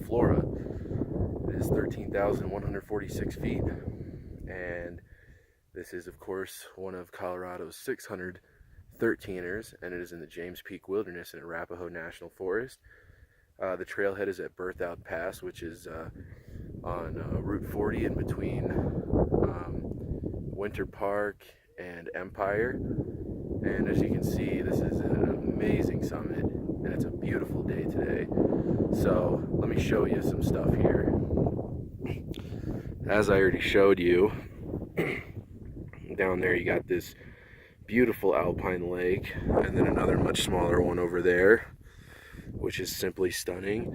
Flora. It is 13,146 feet, and this is, of course, one of Colorado's 600 13ers, and it is in the James Peak Wilderness in Arapahoe National Forest. The trailhead is at Berthoud Pass, which is on Route 40 in between Winter Park and Empire. And as you can see, this is an amazing summit, and it's a beautiful day today. So let me show you some stuff here. As I already showed you, down there you got this beautiful alpine lake, and then another much smaller one over there, which is simply stunning.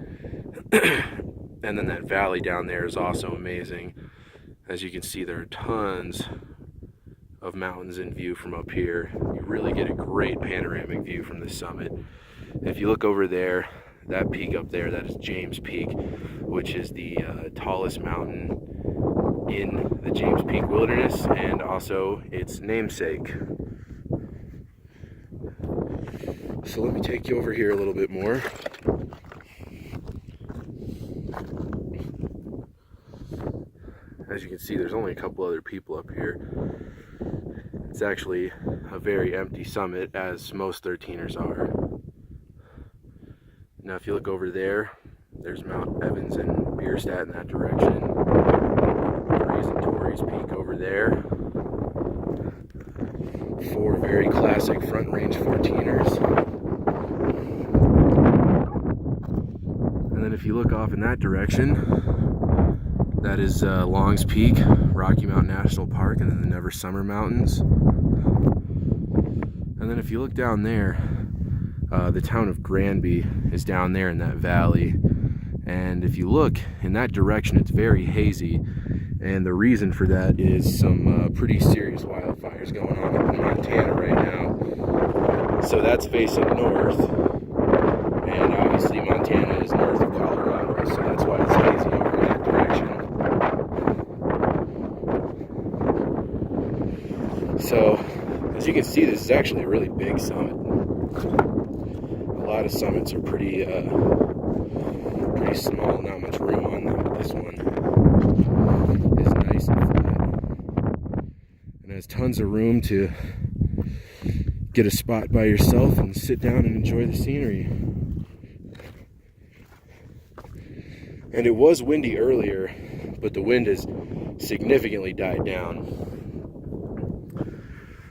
And then that valley down there is also amazing. As you can see, there are tons of mountains in view from up here. You really get a great panoramic view from the summit. If you look over there, that peak up there, that is James Peak, which is the tallest mountain in the James Peak Wilderness, and also its namesake. So let me take you over here a little bit more. As you can see, there's only a couple other people up here. It's actually a very empty summit, as most 13ers are. Now if you look over there, there's Mount Evans and Bierstadt in that direction. Rays and Torrey's Peak over there. Four very classic front range 14ers. And then if you look off in that direction, that is Long's Peak, Rocky Mountain National Park, and then the Never Summer Mountains. And then if you look down there, the town of Granby is down there in that valley. And if you look in that direction, it's very hazy. And the reason for that is some pretty serious wildfires going on up in Montana right now. So that's facing north. And obviously Montana is north of Colorado, so that's why it's hazy over in that direction. So, as you can see, this is actually a really big summit. A lot of summits are pretty small, not much room on them, but this one is nice and flat. And has tons of room to get a spot by yourself and sit down and enjoy the scenery. And it was windy earlier, but the wind has significantly died down.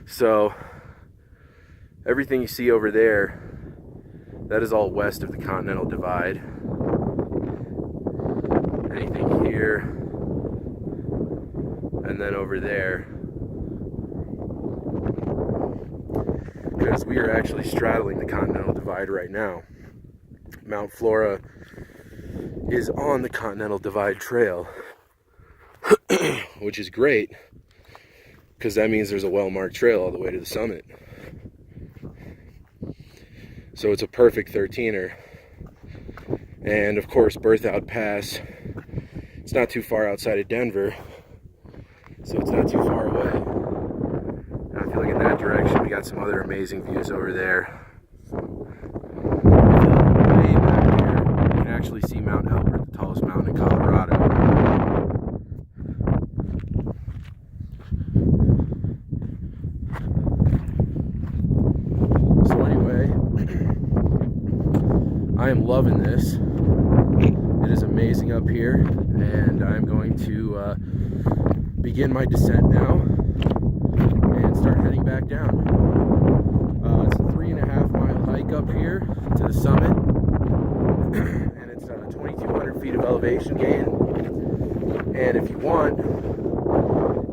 So everything you see over there, that is all west of the Continental Divide. Anything here, and then over there, because we are actually straddling the Continental Divide right now. Mount Flora is on the Continental Divide Trail, which is great, because that means there's a well-marked trail all the way to the summit. So it's a perfect 13er. And of course, Berthoud Pass, it's not too far outside of Denver, so it's not too far away. Now if you look in that direction, we got some other amazing views over there. If you look way back there, you can actually see Mount Elbert, the tallest mountain in Colorado. So anyway, I am loving this. It is amazing up here, and I'm going to begin my descent now and start heading back down. It's a 3.5 mile hike up here to the summit, and it's 2,200 feet of elevation gain. And if you want,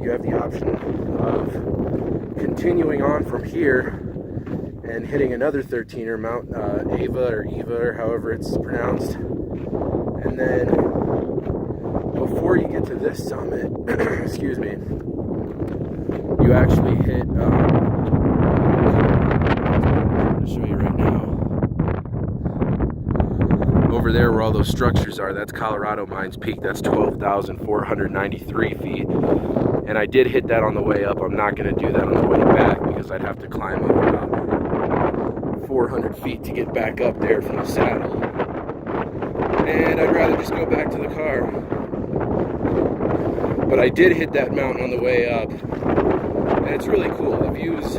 you have the option of continuing on from here and hitting another 13er, Mount Eva or however it's pronounced. And then before you get to this summit, excuse me, you actually hit, I'm going to show you right now. Over there where all those structures are, that's Colorado Mines Peak. That's 12,493 feet. And I did hit that on the way up. I'm not going to do that on the way back because I'd have to climb up about 400 feet to get back up there from the saddle. and I'd rather just go back to the car. But I did hit that mountain on the way up, and it's really cool. The views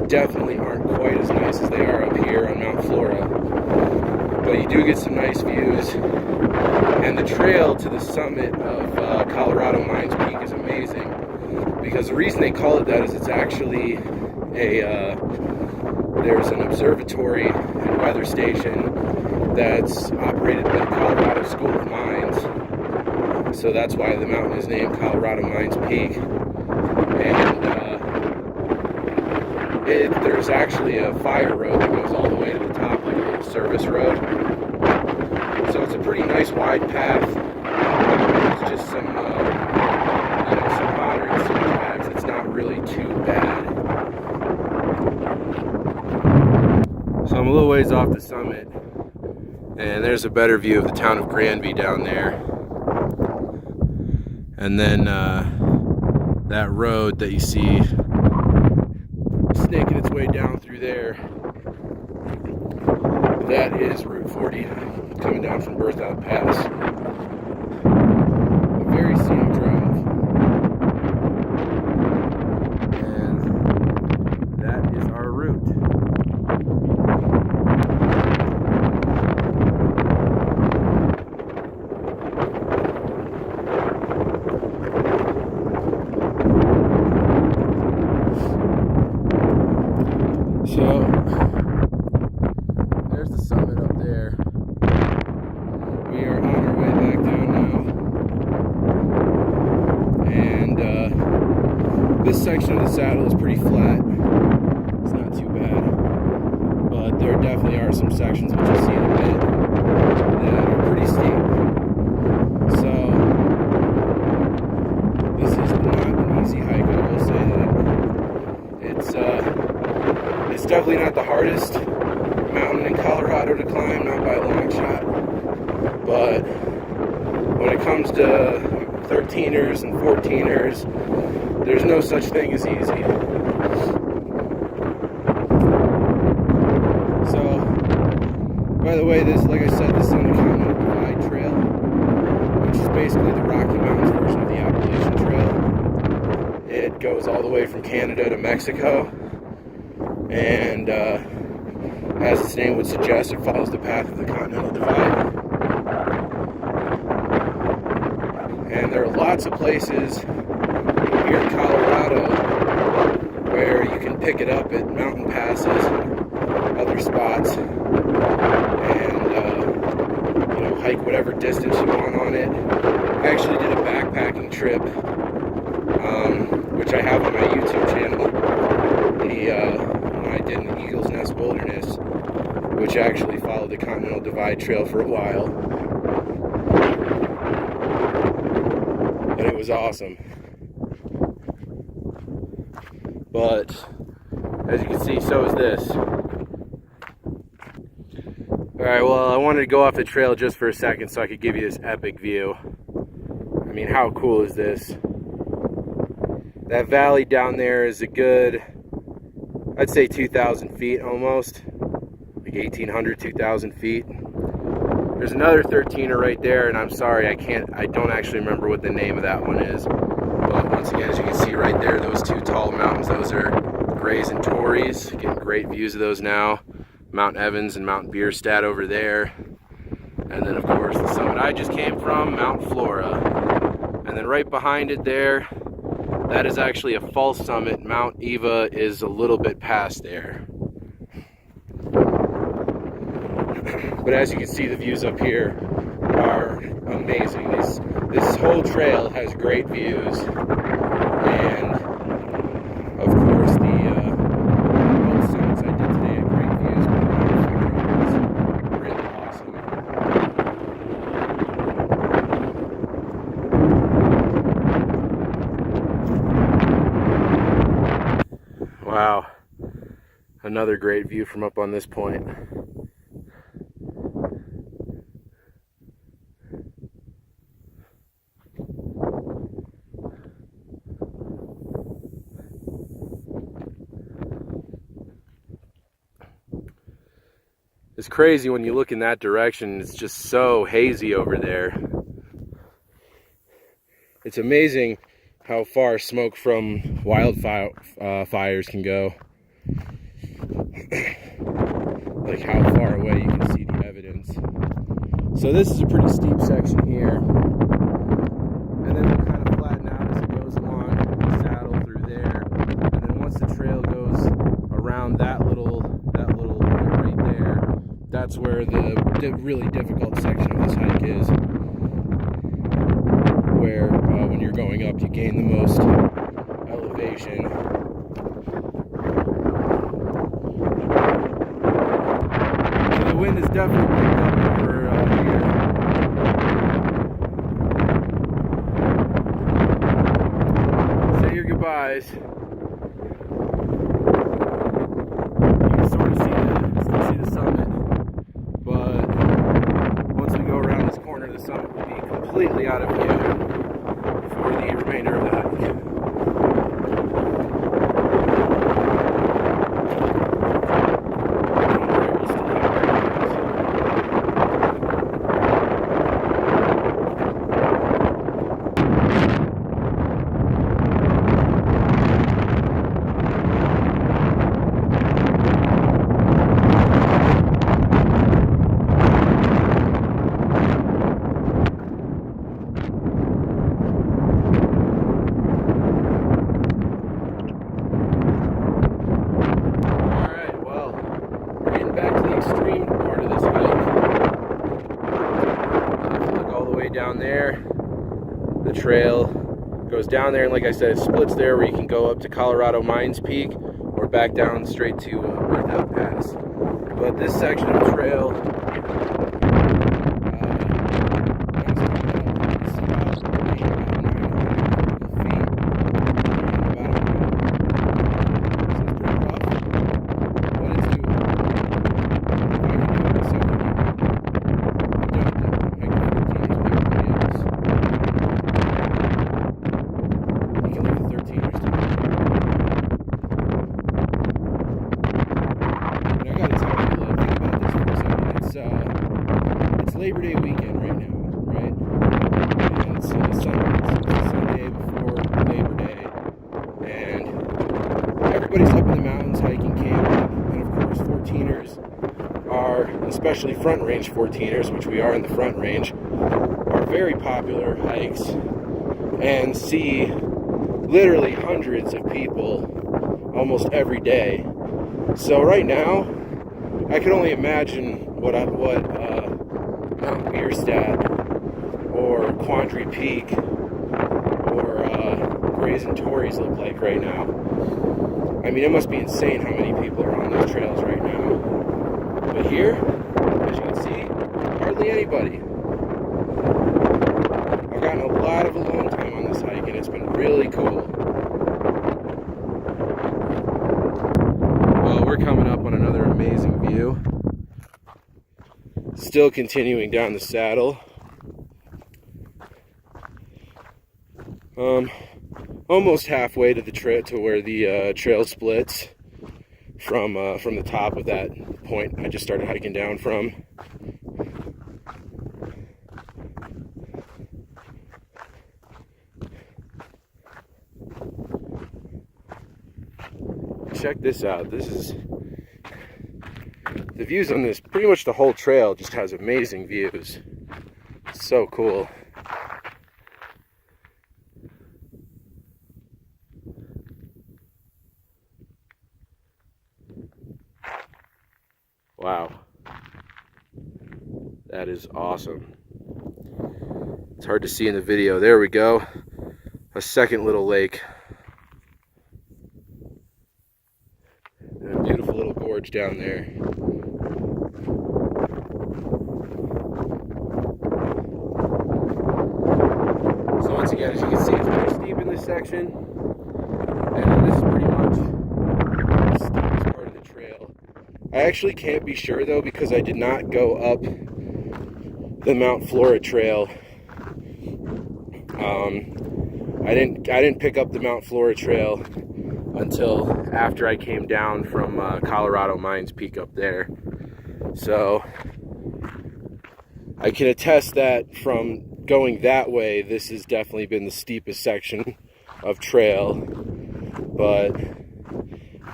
definitely aren't quite as nice as they are up here on Mount Flora, but you do get some nice views, and the trail to the summit of Colorado Mines Peak is amazing, because the reason they call it that is it's actually there's an observatory and weather station that's operated by the Colorado School of Mines, so that's why the mountain is named Colorado Mines Peak. And there's actually a fire road that goes all the way to the top, like a little service road. So it's a pretty nice wide path. It's just some, some moderate switchbacks. It's not really too bad. So I'm a little ways off the summit, and there's a better view of the town of Granby down there. And then that road that you see snaking its way down through there, that is Route 40 coming down from Berthoud Pass. A very scenic drive, and that is our route. So, there's the summit up there. We are on our way back down now. And this section of the saddle is pretty flat. It's not too bad. But there definitely are some sections, which you'll see in a bit, that are pretty steep. So, this is not an easy hike, I will say that. It's definitely not the hardest mountain in Colorado to climb, not by a long shot. But when it comes to 13ers and 14ers, there's no such thing as easy. So, by the way, this, like I said, this is on the Continental Divide Trail, which is basically the Rocky Mountains version of the Appalachian Trail. It goes all the way from Canada to Mexico. And as its name would suggest, it follows the path of the Continental Divide. And there are lots of places here in Colorado where you can pick it up at mountain passes and other spots, and hike whatever distance you want on it. I actually did a backpacking trip, which I have on my YouTube channel. I did in the Eagle's Nest Wilderness, which actually followed the Continental Divide Trail for a while, and it was awesome. But as you can see, so is this. Alright, well, I wanted to go off the trail just for a second so I could give you this epic view. I mean, how cool is this? That valley down there is a good, I'd say 2,000 feet almost, like 1,800, 2,000 feet. There's another 13er right there, and I'm sorry, I don't actually remember what the name of that one is. But once again, as you can see right there, those two tall mountains, those are Grays and Torreys. Getting great views of those now. Mount Evans and Mount Bierstadt over there. And then of course the summit I just came from, Mount Flora. And then right behind it there, that is actually a false summit. Mount Eva is a little bit past there. But as you can see, the views up here are amazing. This whole trail has great views. And of course both summits I did today had great views, but Mount Flora was really awesome. Wow, another great view from up on this point. It's crazy when you look in that direction. It's just so hazy over there. It's amazing how far smoke from wildfire fires can go. Like how far away you can see the evidence. So this is a pretty steep section here. And then it'll kind of flatten out as it goes along the saddle through there. And then once the trail goes around that little point right there, that's where the really difficult section of this hike is. Where when you're going up, you gain the most elevation. And the wind is definitely picked up over here. Say your goodbyes. You can sort of still see the summit, but once we go around this corner, the summit will be completely out of view for the remainder of the hike. Down there, the trail goes down there, and like I said, it splits there where you can go up to Colorado Mines Peak or back down straight to Birthdale Pass. But this section of the trail Labor Day weekend right now, right? And it's Sunday before Labor Day, and everybody's up in the mountains hiking, camping, and of course 14ers are, especially front range 14ers, which we are in the front range, are very popular hikes and see literally hundreds of people almost every day. So right now, I can only imagine what Mount Bierstadt or Quandary Peak or Brazen Torreys look like right now. I mean, it must be insane how many people are on those trails right now. But here, as you can see, hardly anybody. I've gotten a lot of alone time on this hike, and it's been really cool. Well, we're coming up on another amazing view. Still continuing down the saddle. Almost halfway to the trail, to where the trail splits from the top of that point I just started hiking down from. Check this out. This is the views on this. Pretty much the whole trail just has amazing views. It's so cool. Wow. That is awesome. It's hard to see in the video. There we go. A second little lake. And a beautiful little gorge down there. So once again, as you can see, it's pretty steep in this section. And this is pretty much the steepest part of the trail. I actually can't be sure though, because I did not go up the Mount Flora trail. I didn't pick up the Mount Flora trail until after I came down from Colorado Mines Peak up there. So I can attest that from going that way, this has definitely been the steepest section of trail.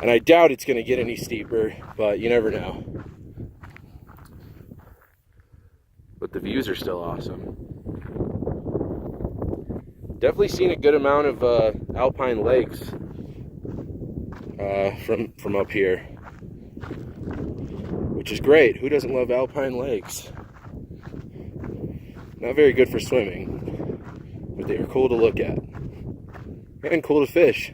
And I doubt it's going to get any steeper, but you never know. But the views are still awesome. Definitely seen a good amount of alpine lakes from up here, which is great. Who doesn't love alpine lakes? Not very good for swimming, but they are cool to look at and cool to fish.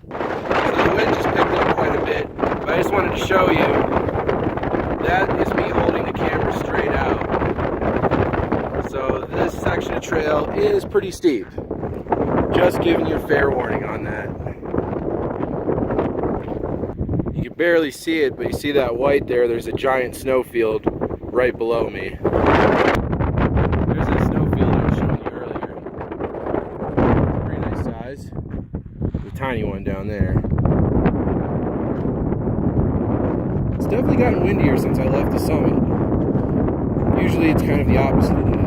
So the wind just picked up quite a bit, but I just wanted to show you that is me holding the camera straight out. So this section of trail is pretty steep. Just giving you a fair warning on that. You can barely see it, but you see that white there? There's a giant snowfield right below me. There's that snowfield I was showing you earlier. Pretty nice size. There's a tiny one down there. It's definitely gotten windier since I left the summit. Usually it's kind of the opposite of that.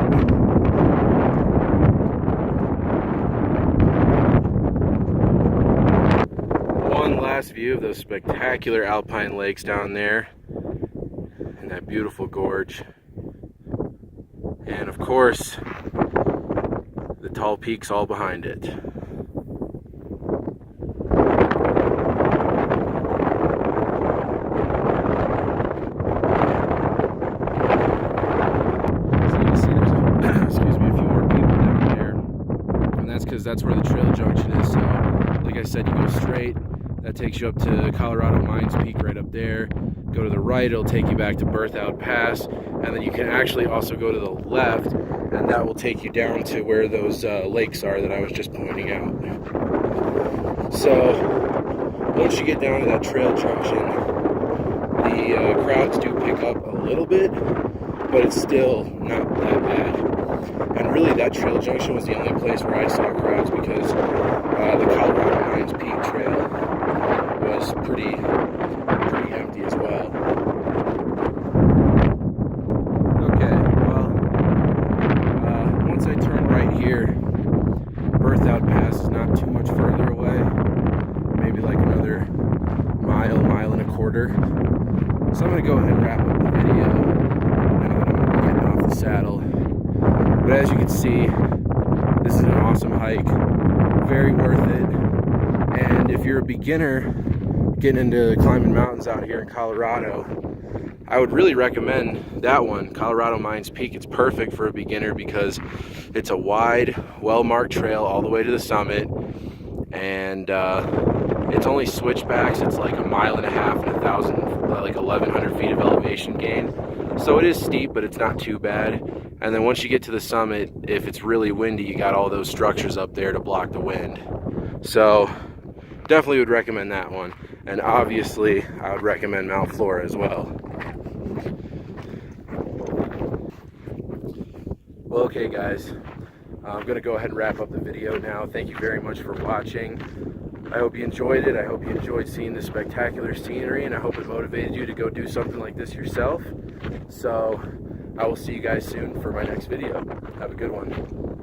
One last view of those spectacular alpine lakes down there and that beautiful gorge. And of course, the tall peaks all behind it. That's where the trail junction is. So like I said, you go straight, that takes you up to Colorado Mines Peak right up there. Go to the right, it'll take you back to Berthoud Pass, and then you can actually also go to the left, and that will take you down to where those lakes are that I was just pointing out. So once you get down to that trail junction, the crowds do pick up a little bit, but it's still not that bad. And really, that trail junction was the only place where I saw crowds because the Colorado Mines Peak Trail was pretty empty as well. Okay, well, once I turn right here, Berthoud Pass is not too much further away. Maybe like another mile and a quarter. So I'm going to go ahead and wrap up the video. And I'm going to be getting off the saddle. But as you can see, this is an awesome hike, very worth it. And if you're a beginner getting into climbing mountains out here in Colorado, I would really recommend that one, Colorado Mines Peak. It's perfect for a beginner because it's a wide, well-marked trail all the way to the summit, and it's only switchbacks. It's like 1.5 miles and 1,100 feet of elevation gain. So it is steep, but it's not too bad. And then once you get to the summit, if it's really windy, you got all those structures up there to block the wind. So definitely would recommend that one. And obviously, I would recommend Mount Flora as well. Well, okay guys, I'm going to go ahead and wrap up the video now. Thank you very much for watching. I hope you enjoyed it. I hope you enjoyed seeing this spectacular scenery, and I hope it motivated you to go do something like this yourself. So I will see you guys soon for my next video. Have a good one.